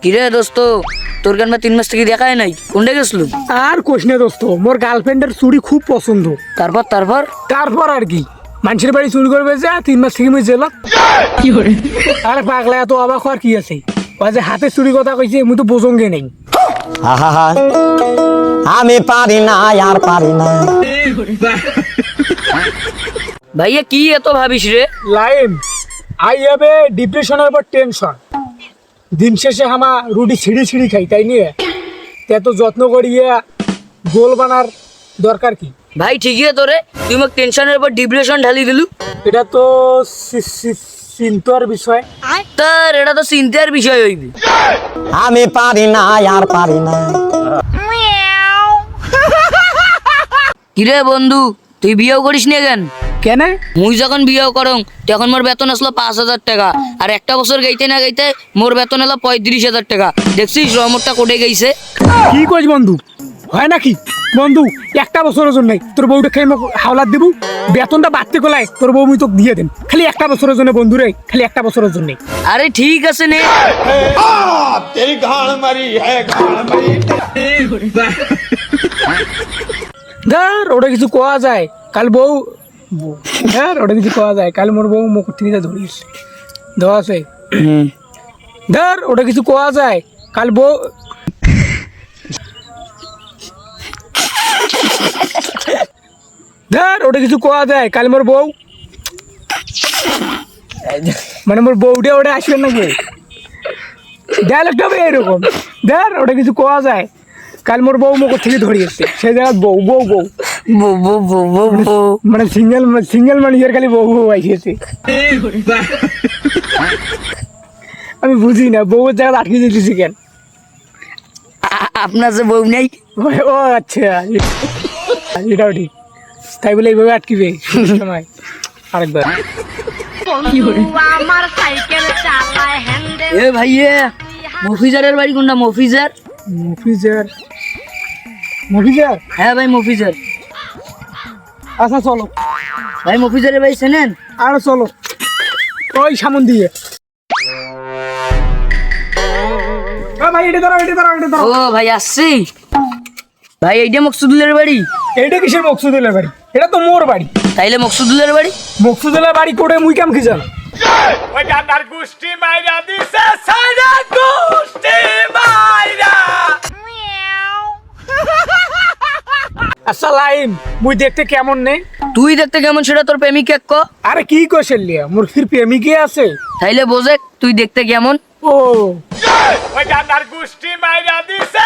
কিরে দোস্ত, তোর গান 3 মাস থেকে দেখায় নাই, কোনটা গেছিল? আর কোশ না দোস্ত, মোর গার্লফ্রেন্ডের চুরি খুব পছন্দ। তারপর তারপর তারপর আর কি, মানুষের বাড়ি চুরি করবে যা 3 মাস থেকে মুই জেলত। কি করে? আরে পাগলা, এত অবাক হওয়ার কি আছে? ওই যে হাতে চুরি কথা কইছে, মুই তো বোঝঙ্গে নেই। আহা, আমি পারি না, আর পারি না। ভাইয়া কি এত ভাবিস রে? লাইম আই হবে ডিপ্রেশনের পর টেনশন। দিন শেষে হামা রুটি ছিঁড়ি ছিঁড়ি খাই, তাই নিয়ে এত যত্ন করিয়ে গোল বানার দরকার কি? ভাই ঠিকই তোরে, তুই মোক টেনশনের উপর ডিপ্রেশন ঢালি দিলু। এটা তো চিন্তার বিষয়। তার এটা তো চিন্তার বিষয় হইবি। আমি পারি না, আর পারি না। কিরে বন্ধু, তুই বিয়েও করিস না কেন? কেন? মুই যখন বিয়ে করং তখন মোর বেতন আসলো 5,000 টাকা, আর একটা বছর গাইতে না গাইতে মোর বেতন এলো 35,000 টাকা। দেখছিস রমরটা কোটে গেছে। কি কইস বন্ধু, হয় নাকি? বন্ধু একটা বছরের জন্য তোর বউটা খেয়ে হাওলাত দিব, বেতনটা বাড়তে গলায় তোর বউ মুই তোকে দিয়ে দেন, খালি একটা বছরের জন্য বন্ধু রে, খালি একটা বছরের জন্য। আরে ঠিক আছে নে। ধর ওটা কিছু কোয়া যায়, কাল বউ ধর ওটা কিছু কোয়া যায়, কাল মোর বউ মুখ থেকে ধরিস ধোয়া আছে। ধর ওটা কিছু কোয়া যায়, কাল বউ ধর ওটা কিছু কোয়া যায়, কাল মোর বউ মানে মোর বউটা ওটা আসবেন নাকি? ডায়লগটা হবে এরকম, ধর ওটা কিছু কোয়া যায়, কাল মোর বউ মুখ থেকে ধরিয়েছে, সেই জায়গায় বউ বউ বউ বউ বউ বউ বউ বউ। মানে সিঙ্গেল মানুষের খালি বউ বউ আইসেছে। আমি বুঝি না বউয়ের জায়গায় আটকে যেতেছি কেন? আপনার যে বউ নেই? ও আচ্ছা, এটাও ঠিক, তাই বলে এইভাবে আটকিবে সময় আরেকবার। এ ভাইয়া, মফিজারের বাড়ি কোনটা? মফিজার? মফিজার? মফিজার? হ্যাঁ ভাই মফিজার। আচ্ছা চলো ভাই মফিজারের বাড়ি চেনেন? আর চলো ওই সামন দিয়ে। ভাই এটা ধরো, এটা ধরো, এটা ধরো। ও ভাই আসছি। ভাই এইটা মকসুদুলের বাড়ি? এইটা কিসের মকসুদুলের বাড়ি? এটা তো মোর বাড়ি। তাইলে মকসুদুলের বাড়ি? মকসুদুলের বাড়ি করে মুই কাম কি জানো? ওই গান্ডার গুষ্টি মাইরা দিছে সাইরা গুষ্টি মাইরা। আচ্ছা লাইম, মুই দেখতে কেমন নে? তুই দেখতে কেমন সেটা তোর প্রেমিক এক ক। আরে কি কইছিলিয়া, মোর ফির প্রেমিকে আছে। তাইলে বোঝে তুই দেখতে কেমন। ও ওই গান্ডার গুষ্টি মাইরা দিছে